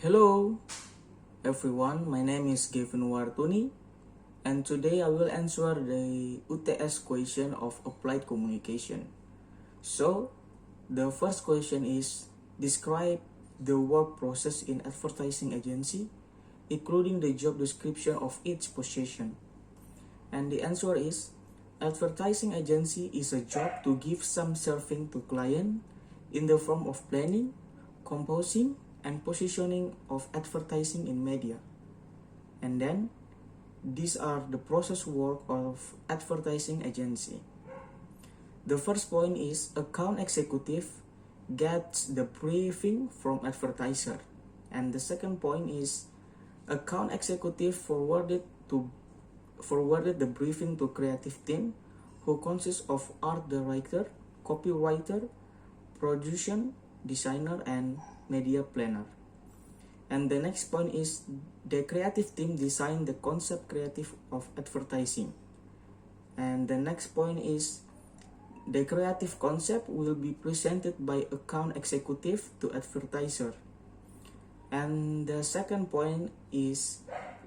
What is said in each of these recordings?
Hello everyone, my name is Gavin Wartuni and today I will answer the UTS question of applied communication. So, the first question is describe the work process in advertising agency including the job description of each position. And the answer is advertising agency is a job to give some serving to client in the form of planning, composing, and positioning of advertising in media. And then these are the process work of advertising agency. The first point is account executive gets the briefing from advertiser. And the second point is account executive forwarded the briefing to creative team who consists of art director, copywriter, producer, designer, and media planner. And the next point is the creative team design the concept creative of advertising. And the next point is the creative concept will be presented by account executive to advertiser. And the second point is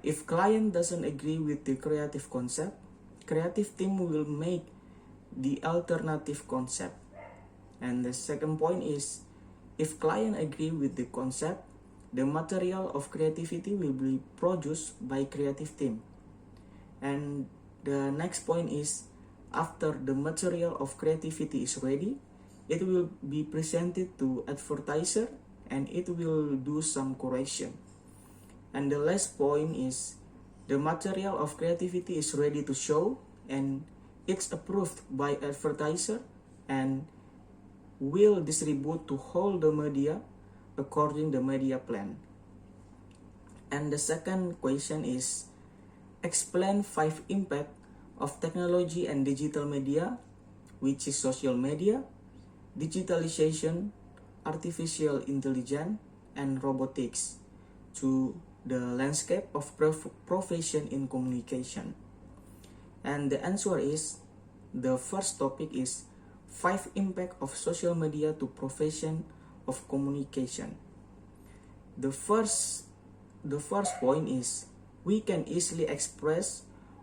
if client doesn't agree with the creative concept, creative team will make the alternative concept. And the second point is if client agree with the concept, the material of creativity will be produced by creative team. And the next point is after the material of creativity is ready, it will be presented to advertiser and it will do some correction. And the last point is the material of creativity is ready to show and it's approved by advertiser and will distribute to all the media according the media plan. And the second question is explain 5 impact of technology and digital media, which is social media, digitalization, artificial intelligence, and robotics to the landscape of profession in communication. And the answer is the first topic is 5 impact of social media to profession of communication. The first point is we can easily express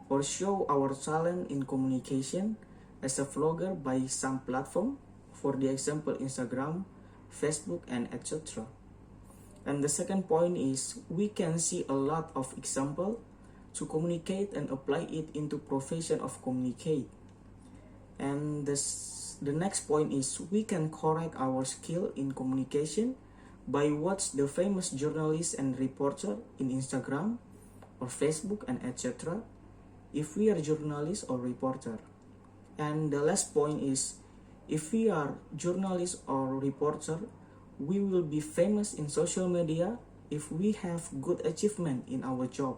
or show our talent in communication as a vlogger by some platform, for the example Instagram, Facebook, and etc. And the second point is we can see a lot of example to communicate and apply it into profession of communicate. And the next point is we can correct our skill in communication by watch the famous journalist and reporter in Instagram or Facebook and etc. if we are journalist or reporter. And the last point is if we are journalist or reporter, we will be famous in social media if we have good achievement in our job.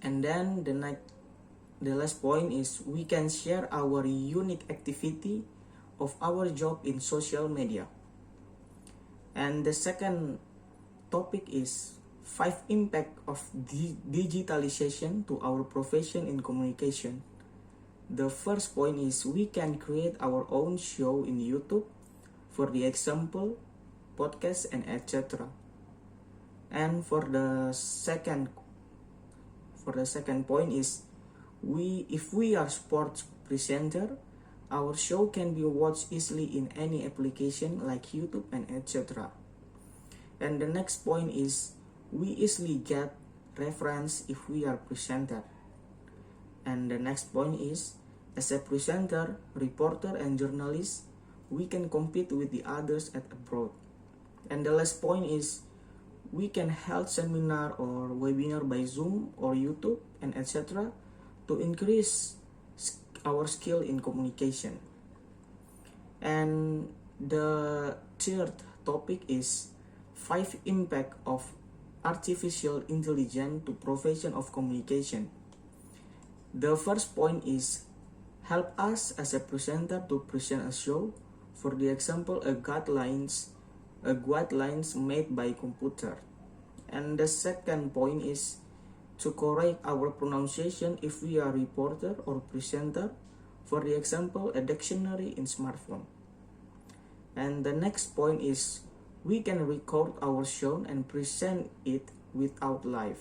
And then the last point is we can share our unique activity of our job in social media. And the second topic is 5 impact of digitalization to our profession in communication. The first point is we can create our own show in YouTube, for the example, podcast and etc. And for the second point is if we are sports presenter, our show can be watched easily in any application like YouTube and etc. And the next point is we easily get reference if we are presenter. And the next point is as a presenter, reporter, and journalist, we can compete with the others at abroad. And the last point is we can hold seminar or webinar by Zoom or YouTube and etc. to increase our skill in communication. And the third topic is 5 impact of artificial intelligence to profession of communication. The first point is help us as a presenter to present a show, for the example a guidelines made by computer. And the second point is to correct our pronunciation if we are reporter or presenter, for the example a dictionary in smartphone. And the next point is we can record our show and present it without live.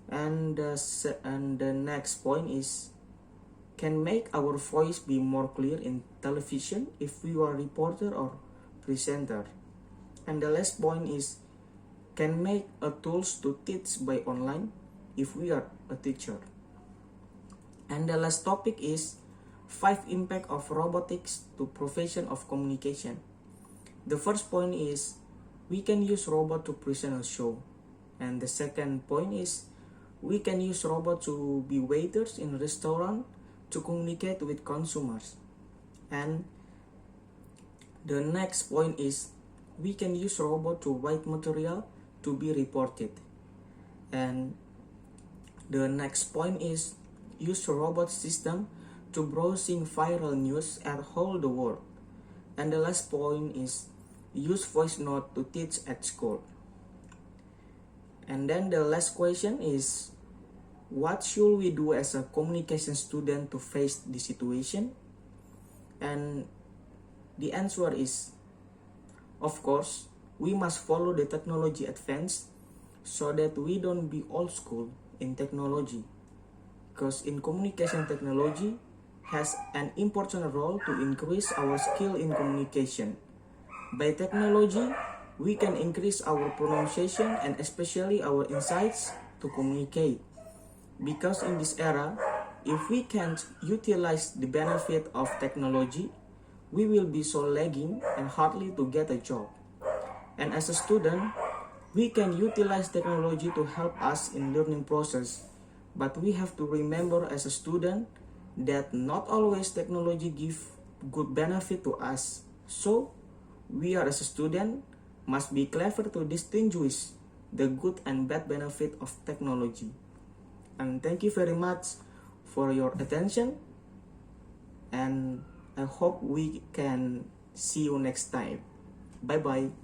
And the next point is, can make our voice be more clear in television if we are reporter or presenter. And the last point is, can make a tools to teach by online if we are a teacher. And the last topic is 5 impact of robotics to profession of communication. The first point is, we can use robot to present a show. And the second point is, we can use robot to be waiters in restaurant to communicate with consumers. And the next point is, we can use robot to write material to be reported. And the next point is, use robot system to browsing viral news at all the world. And the last point is, use voice note to teach at school. And then the last question is, what should we do as a communication student to face the situation? And the answer is, of course, we must follow the technology advance so that we don't be old school in technology. Because in communication, technology has an important role to increase our skill in communication. By technology, we can increase our pronunciation and especially our insights to communicate. Because in this era, if we can't utilize the benefit of technology, we will be so lagging and hardly to get a job. And as a student, we can utilize technology to help us in learning process, but we have to remember as a student that not always technology give good benefit to us. So, we are as a student must be clever to distinguish the good and bad benefit of technology. And thank you very much for your attention, and I hope we can see you next time. Bye bye.